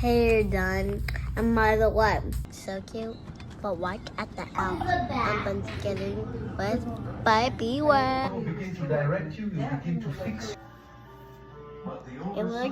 hair done. And by the way, so cute. But watch at the elf. I'm getting with baby wear. Begin to direct you, you begin to fix. It was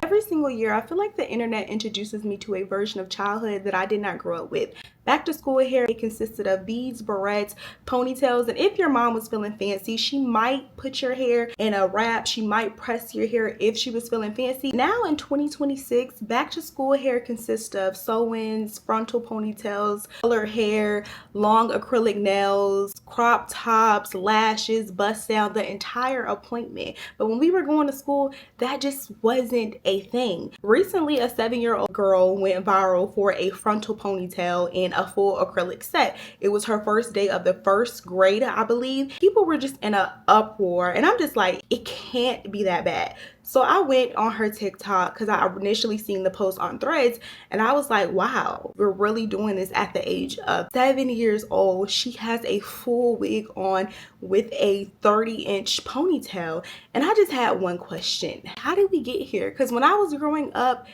Every single year, I feel like the internet introduces me to a version of childhood that I did not grow up with. Back to school hair, it consisted of beads, barrettes, ponytails, and if your mom was feeling fancy, she might put your hair in a wrap. She might press your hair if she was feeling fancy. Now in 2026, back to school hair consists of sew-ins, frontal ponytails, color hair, long acrylic nails, crop tops, lashes, bust down, the entire appointment. But when we were going to school, that just wasn't a thing. Recently, a 7-year-old girl went viral for a frontal ponytail and a full acrylic set. It was her first day of the first grade, I believe. People were just in an uproar, and I'm just like, it can't be that bad. So I went on her TikTok because I initially seen the post on Threads, and I was like, wow, we're really doing this at the age of 7 years old. She has a full wig on with a 30-inch ponytail. And I just had one question. How did we get here? Because when I was growing up,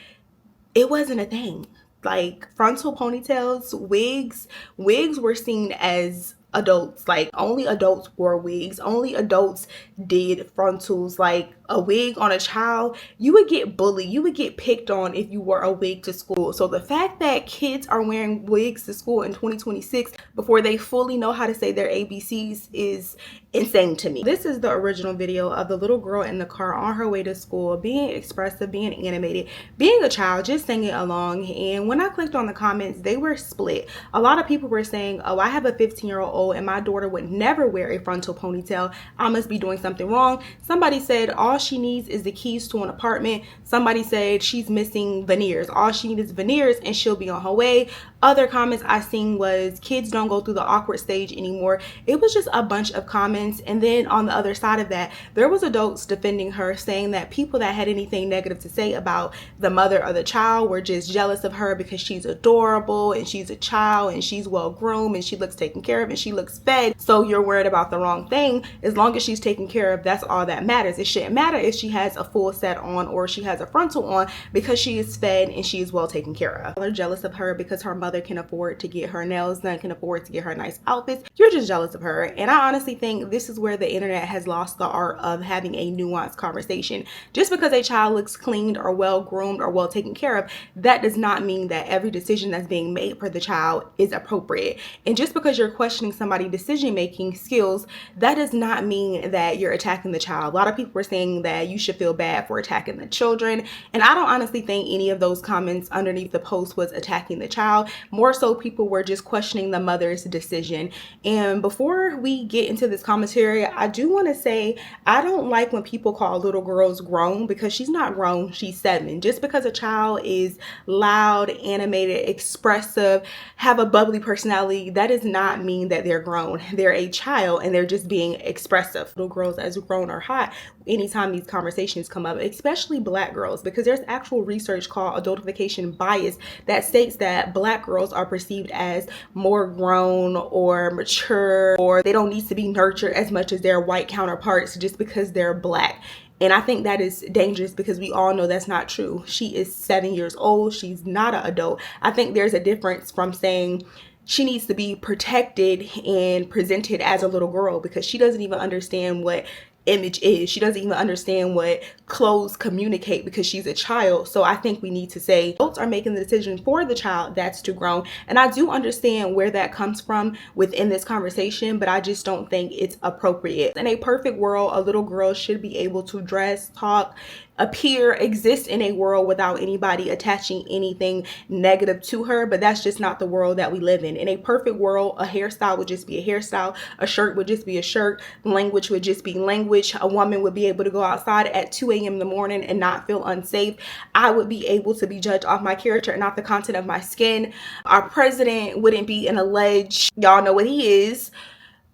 it wasn't a thing. Like frontal ponytails, wigs were seen as adults. Like only adults wore wigs, only adults did frontals. Like a wig on a child, you would get bullied, you would get picked on if you wore a wig to school. So the fact that kids are wearing wigs to school in 2026 before they fully know how to say their ABCs is insane to me. This is the original video of the little girl in the car on her way to school, being expressive, being animated, being a child, just singing along. And when I clicked on the comments, they were split. A lot of people were saying, oh, I have a 15-year-old and my daughter would never wear a frontal ponytail. I must be doing something wrong. Somebody said all she needs is the keys to an apartment. Somebody said she's missing veneers. All she needs is veneers and she'll be on her way. Other comments I seen was kids don't go through the awkward stage anymore. It was just a bunch of comments. And then on the other side of that, there was adults defending her, saying that people that had anything negative to say about the mother or the child were just jealous of her because she's adorable and she's a child and she's well groomed and she looks taken care of and she looks fed. So you're worried about the wrong thing. As long as she's taken care of, that's all that matters. It shouldn't matter if she has a full set on or she has a frontal on, because she is fed and she is well taken care of. They're jealous of her because her mother can afford to get her nails done, can afford to get her nice outfits. You're just jealous of her. And I honestly think this is where the internet has lost the art of having a nuanced conversation. Just because a child looks cleaned or well groomed or well taken care of, that does not mean that every decision that's being made for the child is appropriate. And just because you're questioning somebody's decision making skills, that does not mean that you're attacking the child. A lot of people were saying that you should feel bad for attacking the children, and I don't honestly think any of those comments underneath the post was attacking the child. More so, people were just questioning the mother's decision. And before we get into this commentary, I do want to say I don't like when people call little girls grown, because she's not grown, she's 7. Just because a child is loud, animated, expressive, have a bubbly personality, that does not mean that they're grown. They're a child and they're just being expressive. Little girls as grown are hot anytime these conversations come up, especially Black girls, because there's actual research called adultification bias that states that Black girls are perceived as more grown or mature, or they don't need to be nurtured as much as their white counterparts just because they're Black. And I think that is dangerous, because we all know that's not true. She is 7 years old. She's not an adult. I think there's a difference from saying she needs to be protected and presented as a little girl, because she doesn't even understand what image is. She doesn't even understand what clothes communicate because she's a child. So I think we need to say adults are making the decision for the child that's too grown. And I do understand where that comes from within this conversation, but I just don't think it's appropriate. In a perfect world, a little girl should be able to dress, talk, appear, exist in a world without anybody attaching anything negative to her, but that's just not the world that we live in. In a perfect world, a hairstyle would just be a hairstyle, a shirt would just be a shirt, language would just be language. A woman would be able to go outside at 2 a.m. in the morning and not feel unsafe. I would be able to be judged off my character and not the content of my skin. Our president wouldn't be an alleged, y'all know what he is.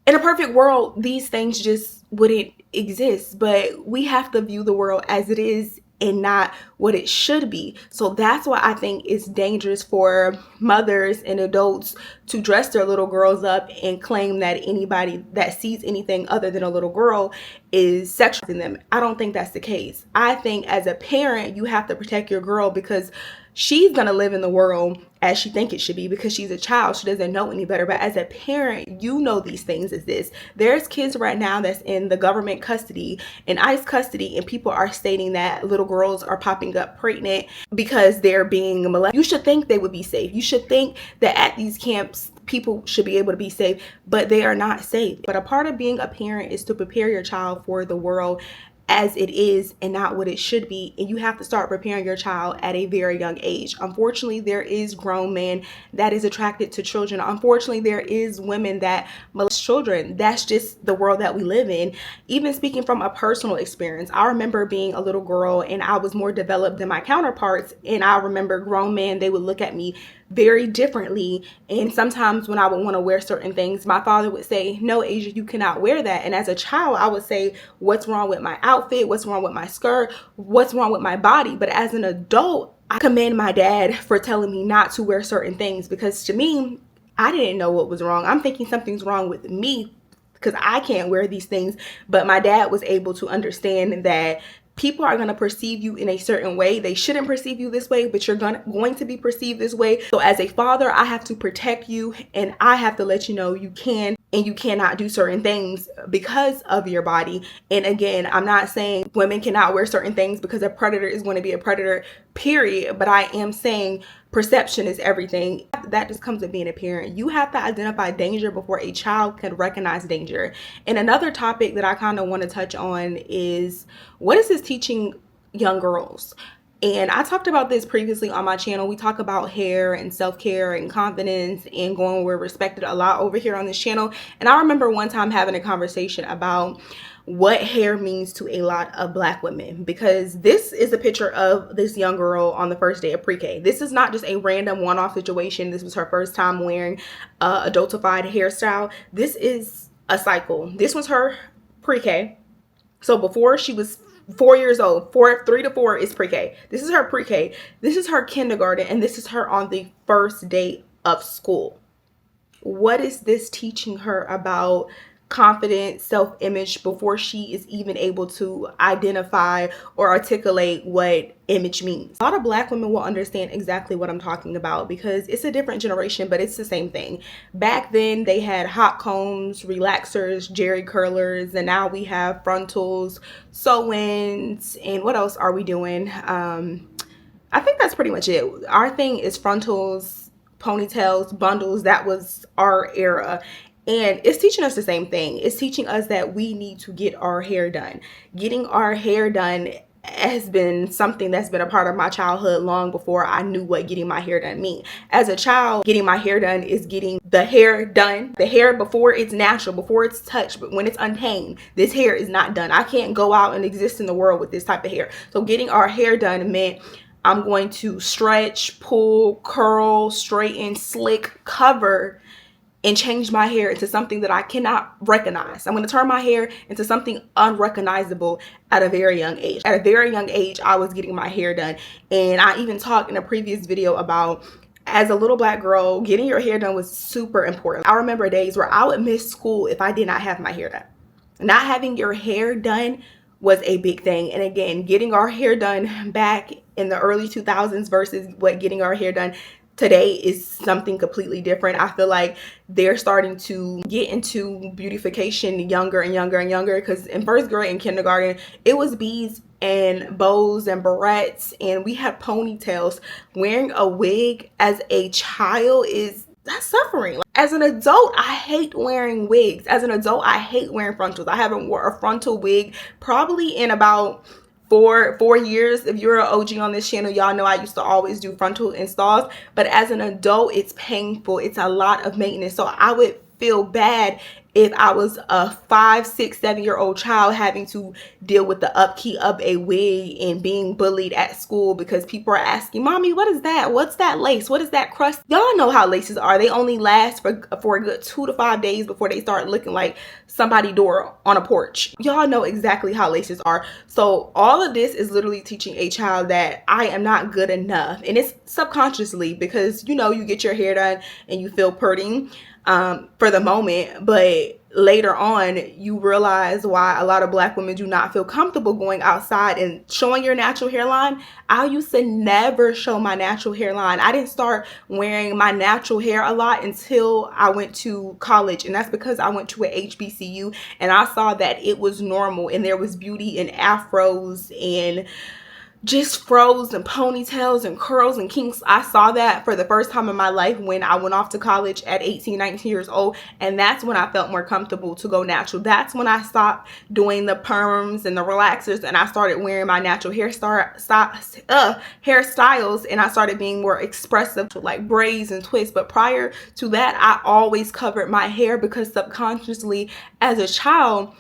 In a perfect world, these things just wouldn't exist, but we have to view the world as it is and not what it should be. So that's why I think it's dangerous for mothers and adults to dress their little girls up and claim that anybody that sees anything other than a little girl is sexualizing them. I don't think that's the case. I think as a parent, you have to protect your girl because she's going to live in the world as she thinks it should be because she's a child. She doesn't know any better. But as a parent, you know these things as this. There's kids right now that's in the government custody and ICE custody, and people are stating that little girls are popping up pregnant because they're being molested. You should think they would be safe. You should think that at these camps, people should be able to be safe, but they are not safe. But a part of being a parent is to prepare your child for the world as it is and not what it should be. And you have to start preparing your child at a very young age. Unfortunately, there is grown men that is attracted to children. Unfortunately, there is women that molest children. That's just the world that we live in. Even speaking from a personal experience, I remember being a little girl and I was more developed than my counterparts. And I remember grown men, they would look at me very differently. And sometimes when I would want to wear certain things, my father would say, no, Asia, you cannot wear that. And as a child, I would say, what's wrong with my outfit? What's wrong with my skirt? What's wrong with my body? But as an adult, I commend my dad for telling me not to wear certain things, because to me, I didn't know what was wrong. I'm thinking something's wrong with me because I can't wear these things. But my dad was able to understand that people are going to perceive you in a certain way. They shouldn't perceive you this way, but you're going to be perceived this way. So as a father, I have to protect you, and I have to let you know you can and you cannot do certain things because of your body. And again, I'm not saying women cannot wear certain things because a predator is going to be a predator, period. But I am saying perception is everything. That just comes with being a parent. You have to identify danger before a child can recognize danger. And another topic that I kind of want to touch on is, what is this teaching young girls? And I talked about this previously on my channel. We talk about hair and self-care and confidence and going where we're respected a lot over here on this channel. And I remember one time having a conversation about what hair means to a lot of Black women, because this is a picture of this young girl on the first day of pre-K. This is not just a random one-off situation. This was her first time wearing a adultified hairstyle. This is a cycle. This was her pre-K. So before she was 4 years old, 3 to 4 is pre-K. This is her pre-K. This is her kindergarten, and this is her on the first day of school. What is this teaching her about confidence, self-image before she is even able to identify or articulate what image means? A lot of Black women will understand exactly what I'm talking about because it's a different generation, but it's the same thing. Back then they had hot combs, relaxers, jerry curlers, and now we have frontals, sew-ins, and what else are we doing? I think that's pretty much it. Our thing is frontals, ponytails, bundles. That was our era. And it's teaching us the same thing. It's teaching us that we need to get our hair done. Getting our hair done has been something that's been a part of my childhood long before I knew what getting my hair done meant. As a child, getting my hair done is getting the hair done. The hair before it's natural, before it's touched, but when it's untamed, this hair is not done. I can't go out and exist in the world with this type of hair. So getting our hair done meant I'm going to stretch, pull, curl, straighten, slick, cover, and change my hair into something that I cannot recognize. I'm going to turn my hair into something unrecognizable at a very young age. At a very young age, I was getting my hair done. And I even talked in a previous video about, as a little Black girl, getting your hair done was super important. I remember days where I would miss school if I did not have my hair done. Not having your hair done was a big thing. And again, getting our hair done back in the early 2000s versus what getting our hair done today is something completely different. I feel like they're starting to get into beautification younger and younger and younger, because in first grade and kindergarten, it was beads and bows and barrettes, and we had ponytails. Wearing a wig as a child that's suffering. As an adult, I hate wearing wigs. As an adult, I hate wearing frontals. I haven't worn a frontal wig probably in about four years. If you're an OG on this channel, y'all know I used to always do frontal installs. But as an adult, it's painful. It's a lot of maintenance. So I would feel bad if I was a 5, 6, 7-year-old child having to deal with the upkeep of a wig and being bullied at school because people are asking, "Mommy, what is that? What's that lace? What is that crust?" Y'all know how laces are. They only last for a good 2 to 5 days before they start looking like somebody's door on a porch. Y'all know exactly how laces are. So all of this is literally teaching a child that I am not good enough. And it's subconsciously because, you know, you get your hair done and you feel pretty for the moment, but later on you realize why a lot of Black women do not feel comfortable going outside and showing your natural hairline. I used to never show my natural hairline. I didn't start wearing my natural hair a lot until I went to college, and that's because I went to a HBCU and I saw that it was normal and there was beauty in afros and just froze and ponytails and curls and kinks. I saw that for the first time in my life when I went off to college at 18, 19 years old. And that's when I felt more comfortable to go natural. That's when I stopped doing the perms and the relaxers and I started wearing my natural hairstyles, and I started being more expressive with like braids and twists. But prior to that, I always covered my hair because subconsciously as a child,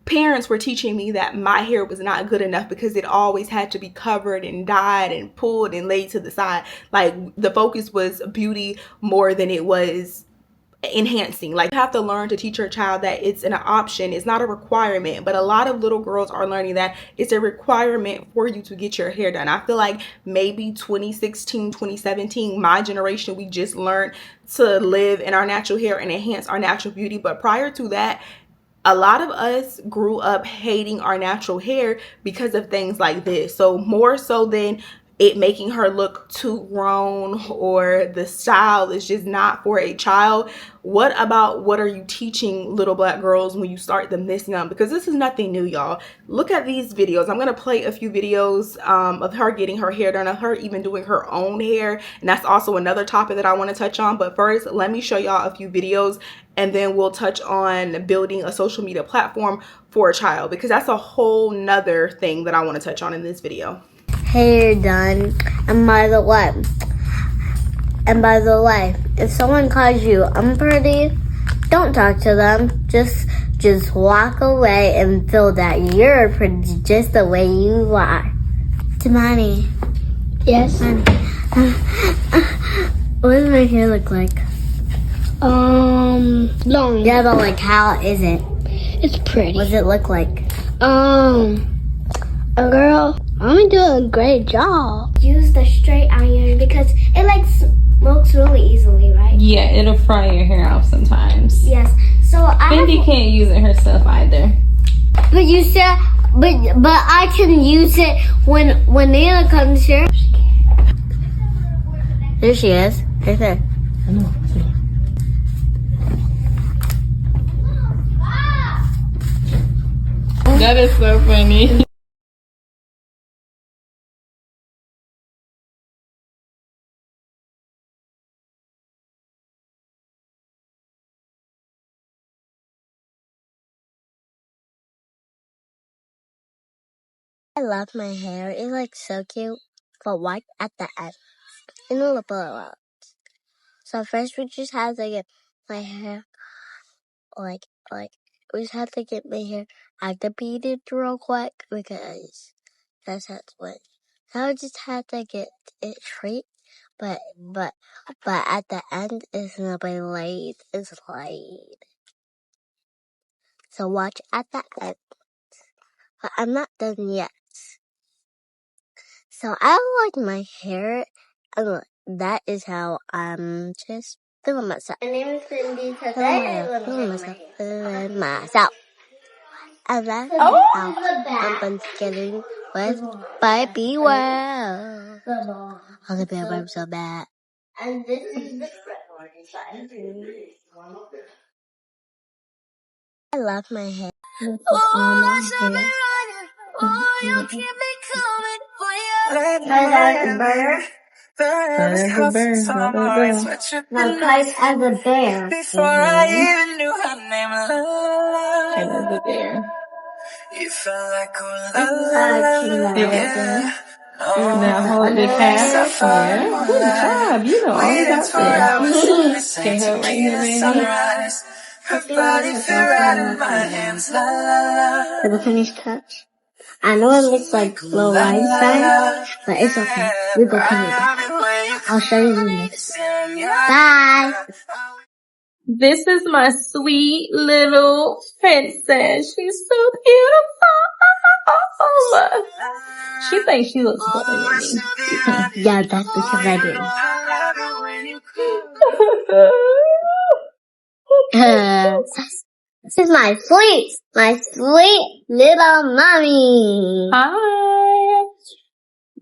parents were teaching me that my hair was not good enough because it always had to be covered and dyed and pulled and laid to the side. Like the focus was beauty more than it was enhancing. Like you have to learn to teach your child that it's an option, it's not a requirement. But a lot of little girls are learning that it's a requirement for you to get your hair done. I feel like maybe 2016, 2017, my generation, we just learned to live in our natural hair and enhance our natural beauty. But prior to that, a lot of us grew up hating our natural hair because of things like this. So more so than it making her look too grown or the style is just not for a child, what are you teaching little Black girls when you start them this young? Because this is nothing new, y'all. Look at these videos. I'm going to play a few videos of her getting her hair done, of her even doing her own hair. And that's also another topic that I want to touch on. But first, let me show y'all a few videos and then we'll touch on building a social media platform for a child, because that's a whole nother thing that I want to touch on in this video. Hair done. And by the way, if someone calls you unpretty, don't talk to them. Just walk away and feel that you're pretty just the way you are. Tamani. Yes. What does my hair look like? Long. Yeah, but like, how is it? It's pretty. What does it look like? Girl, I'm doing a great job. Use the straight iron because it like smokes really easily, right? Yeah, it'll fry your hair off sometimes. Yes. So Fendi can't use it herself either. But you said, but I can use it when Nana comes here. There she is. Right there. I know. That is so funny. I love my hair. It's like so cute, but white at the end. And a little out. So first we just had to get my hair like we just had to get my hair activated real quick because that's how it's went. So I just had to get it straight, but at the end it's gonna be laid. It's laid. So watch at the end. But I'm not done yet. So I like my hair, and look, that is how I'm just feeling myself. My name is Cindy. Today feeling myself. And that's how I'm been getting with Baby Well. I'm gonna be a baby so bad. And this is the front one. I love my hair. You keep me coming for you. My type as a bear. Before I even knew her name, And that's a bear. You felt like yeah. Now hold the calf. Yeah. Good job. You know all about this. Okay, hold right here, baby. Her body fit right in my hands, la la la. For the finished touch. I know it looks like little white side, but it's okay. We go clean it up. I'll show you the next. Bye! This is my sweet little princess. She's so beautiful. She thinks she looks better than me. Yeah, that's because I do. This is my sweet little mommy. Hi.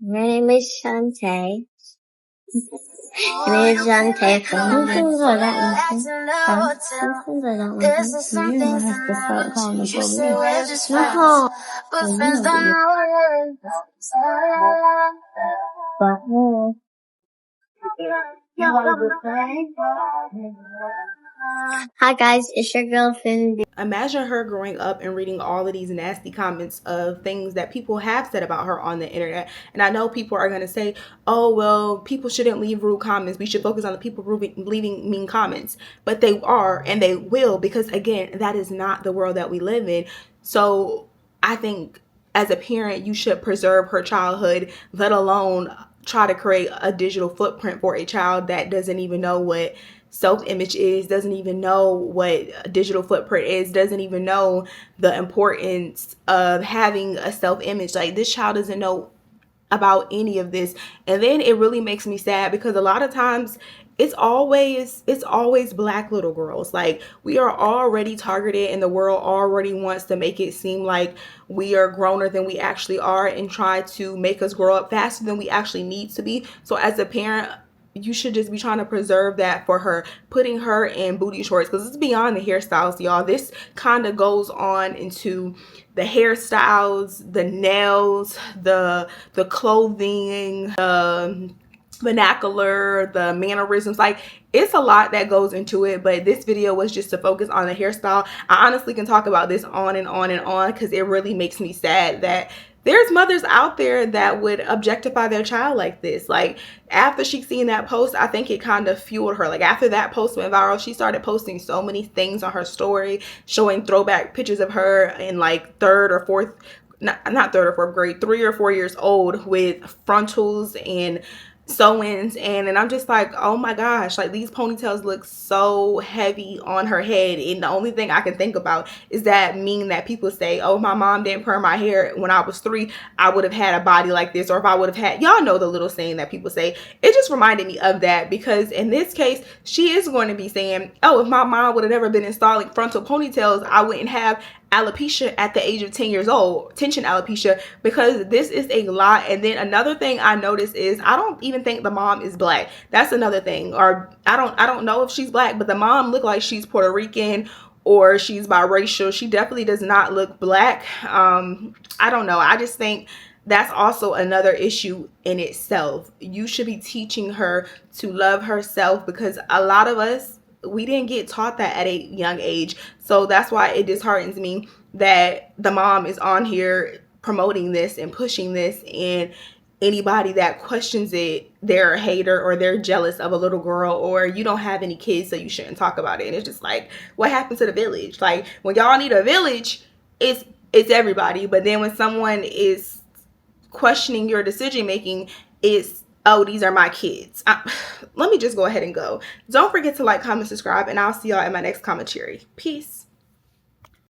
My name is Shantae. My name is Shantae. Sometimes I don't listen. Sometimes I don't listen. So you're gonna have to start calling the police. No. Hi guys, it's your girlfriend. Imagine her growing up and reading all of these nasty comments of things that people have said about her on the internet. And I know people are going to say, oh, well, people shouldn't leave rude comments. We should focus on the people leaving mean comments. But they are, and they will, because again, that is not the world that we live in. So I think as a parent, you should preserve her childhood, let alone try to create a digital footprint for a child that doesn't even know what self-image is, doesn't even know what a digital footprint is, doesn't even know the importance of having a self-image. Like, this child doesn't know about any of this. And then it really makes me sad because a lot of times it's always black little girls. Like, we are already targeted and the world already wants to make it seem like we are growner than we actually are and try to make us grow up faster than we actually need to be. So as a parent, you should just be trying to preserve that for her, putting her in booty shorts, because it's beyond the hairstyles, y'all. This kind of goes on into the hairstyles, the nails, the clothing, the vernacular, the mannerisms. Like, it's a lot that goes into it, but this video was just to focus on the hairstyle. I honestly can talk about this on and on and on because it really makes me sad that there's mothers out there that would objectify their child like this. Like, after she seen that post, I think it kind of fueled her. Like, after that post went viral, she started posting so many things on her story, showing throwback pictures of her in like third or fourth, not third or fourth grade, 3 or 4 years old, with frontals and sew-ins. And I'm just like, oh my gosh, like, these ponytails look so heavy on her head. And the only thing I can think about is that meme that people say, oh, my mom didn't perm my hair when I was 3, I would have had a body like this. Or if I would have had, y'all know the little saying that people say. It just reminded me of that, because in this case, she is going to be saying, oh, if my mom would have never been installing frontal ponytails, I wouldn't have alopecia at the age of 10 years old, tension alopecia, because this is a lot. And then another thing I noticed is I don't even think the mom is black. That's another thing. Or I don't know if she's black, but the mom looked like she's Puerto Rican or she's biracial. She definitely does not look black. I don't know. I just think that's also another issue in itself. You should be teaching her to love herself, because a lot of us, we didn't get taught that at a young age. So that's why it disheartens me that the mom is on here promoting this and pushing this, and anybody that questions it, they're a hater or they're jealous of a little girl, or you don't have any kids so you shouldn't talk about it. And it's just like, what happened to the village? Like, when y'all need a village, it's everybody. But then when someone is questioning your decision making, it's, oh, these are my kids. Let me just go ahead and go. Don't forget to like, comment, subscribe, and I'll see y'all in my next commentary. Peace.